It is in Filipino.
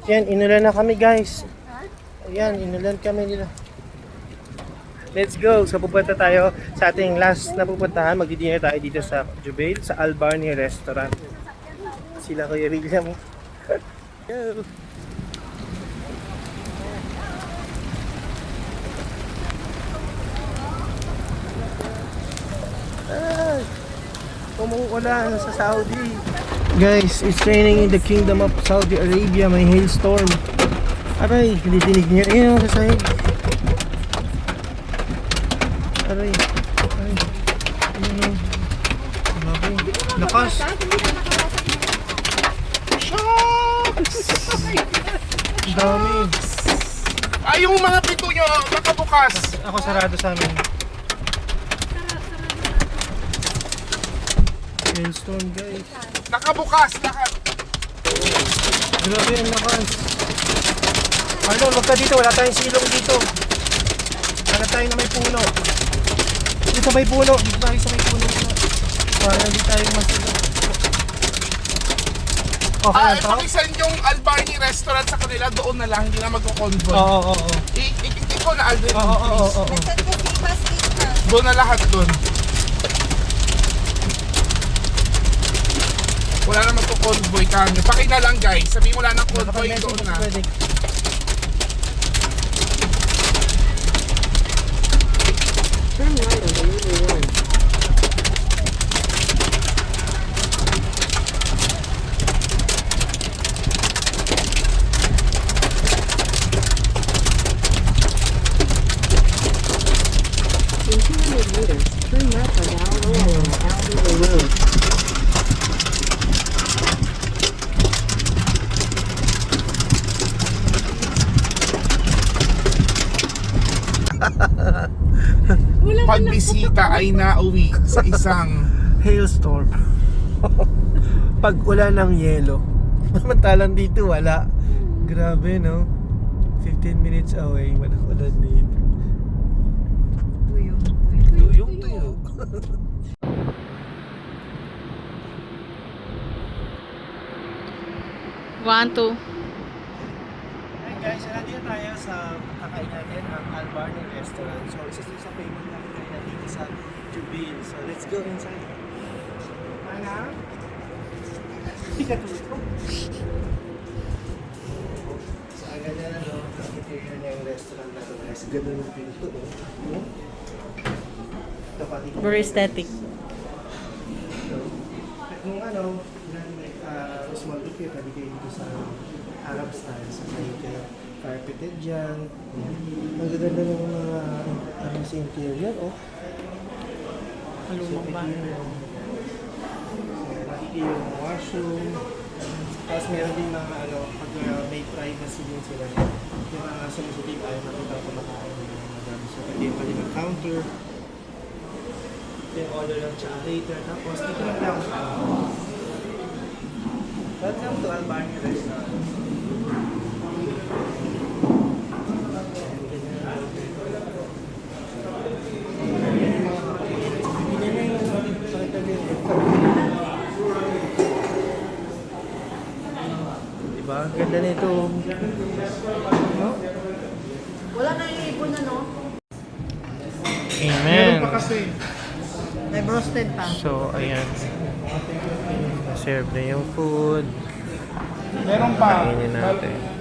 Yan, inulan na kami guys. Ayan, inulan kami nila. Let's go! So pupunta tayo sa ating last na pupuntahan. Magdi-dinner tayo dito sa Jubail, sa Albarni Restaurant. Sila Kuya William. Go! Ay! Umuulan sa Saudi. Guys, it's raining in the Kingdom of Saudi Arabia. May hailstorm. Aray, hindi dinig niya. Ayun, sa sahig. Aray. Aray. Ayun. Grabe. Lakas. Shucks! Ang dami. Ay, yung mga pito nyo, nakabukas. Ako sarado sa amin. Hailstorm guys. Nakabukas. Grabe ang lakas. Arnold, wag ka dito. Wala tayong silong dito. Wala tayo na may puno. Dito may puno. Dito tayo sa may puno. Para hindi tayo masilo. Okay lang to? Pakisend yung Albarni Restaurant sa kanila, doon na lang, hindi na magko-convoy. Oo. Ikaw na Alden, please. Oo. Doon na lahat doon. Wala na magko-convoy kami. Paki na lang guys, sabihin mo wala ng convoy doon na. Turn right on Highway 1. In 200 meters, turn left on Highway Road. Pagbisita ay nauwi sa isang Hailstorm. Pag wala ng yelo. Samantalang dito wala. Grabe no. 15 minutes away. Walang ulan dito. Tuyo. 1, 2. Hey guys, nandito tayo sa kakain natin ang Albarni Restaurant. So, isa sa favorite namin kayo dito sa Jubail. So, let's go inside. Ana? Hindi ka tuto. So, ang ganda na no, ang interior niya yung restaurant na ito guys. Ganda ng pinto. Oh. Ito pati ko. Very aesthetic. So, kung ano, small buffet, pwede kayo dito sa Arab style. So, kayo carpeted dyan. Ang ganda ng mga sa interior, oh. Malumang ba? Makikita yung washroom. Tapos meron din mga pag may privacy din sila. Yung mga sensitive ay makita ko makain ng madami. So, pwede yung pwede ng counter. Yung order lang siya later. Tapos, dito lang lang. Welcome to Albarni Restaurant. Diba? Ang ganda nito. No? Wala na yung ibon na, no? Amen. meron pa kasi. May roasted pa. So, ayan. Serve na yung food. Meron pa. Kainin natin.